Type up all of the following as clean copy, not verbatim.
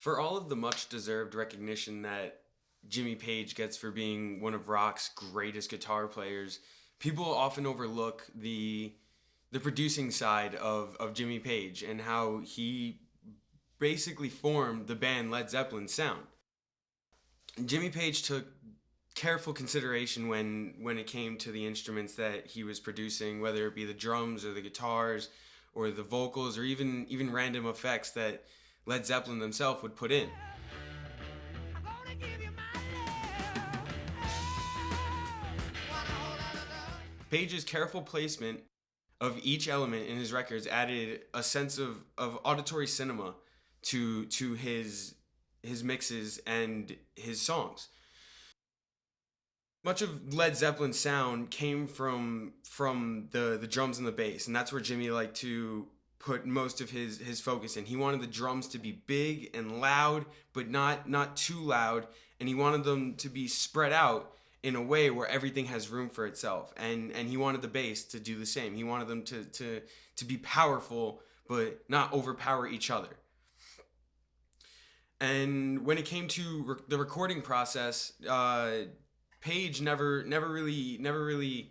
For all of the much deserved recognition that Jimmy Page gets for being one of rock's greatest guitar players, people often overlook the producing side of Jimmy Page and how he basically formed the band Led Zeppelin's sound. Jimmy Page took careful consideration when it came to the instruments that he was producing, whether it be the drums or the guitars or the vocals or even random effects that Led Zeppelin themselves would put in. Page's careful placement of each element in his records added a sense of auditory cinema to his mixes and his songs. Much of Led Zeppelin's sound came from the drums and the bass, and that's where Jimmy liked to put most of his focus in. He wanted the drums to be big and loud, but not too loud, and he wanted them to be spread out in a way where everything has room for itself. And he wanted the bass to do the same. He wanted them to be powerful, but not overpower each other. And when it came to the recording process, Page never really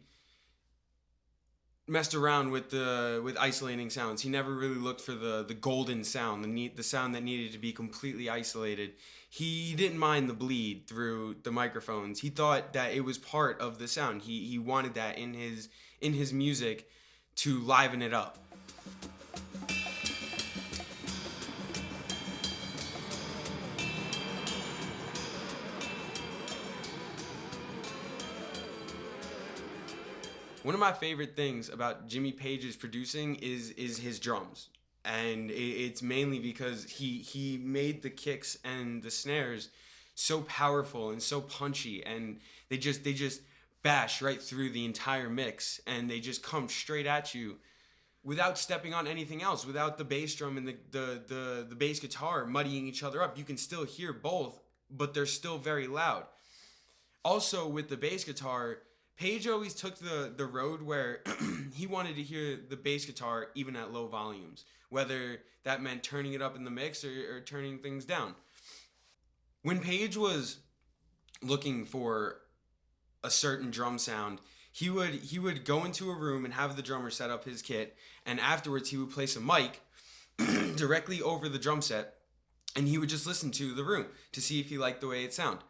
messed around with isolating sounds. He never really looked for the golden sound, the sound that needed to be completely isolated. He didn't mind the bleed through the microphones. He thought that it was part of the sound. He wanted that in his music to liven it up. One of my favorite things about Jimmy Page's producing is his drums. And it's mainly because he made the kicks and the snares so powerful and so punchy, and they just bash right through the entire mix, and they just come straight at you without stepping on anything else, without the bass drum and the bass guitar muddying each other up. You can still hear both, but they're still very loud. Also, with the bass guitar, Page always took the road where he wanted to hear the bass guitar even at low volumes, whether that meant turning it up in the mix or turning things down. When Page was looking for a certain drum sound, he would go into a room and have the drummer set up his kit, and afterwards he would place a mic directly over the drum set, and he would just listen to the room to see if he liked the way it sounded.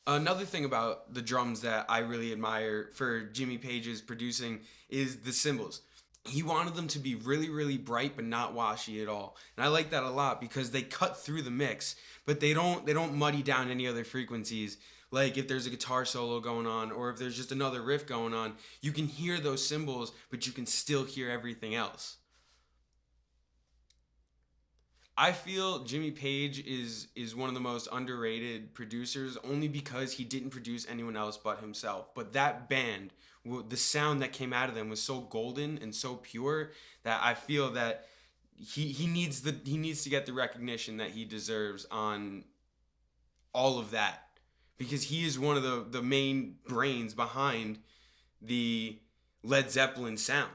Another thing about the drums that I really admire for Jimmy Page's producing is the cymbals. He wanted them to be really bright but not washy at all. And I like that a lot because they cut through the mix, but they don't muddy down any other frequencies. Like if there's a guitar solo going on or if there's just another riff going on, you can hear those cymbals, but you can still hear everything else. I feel Jimmy Page is one of the most underrated producers only because he didn't produce anyone else but himself. But that band, the sound that came out of them was so golden and so pure that I feel that he needs to get the recognition that he deserves on all of that, because he is one of the main brains behind the Led Zeppelin sound.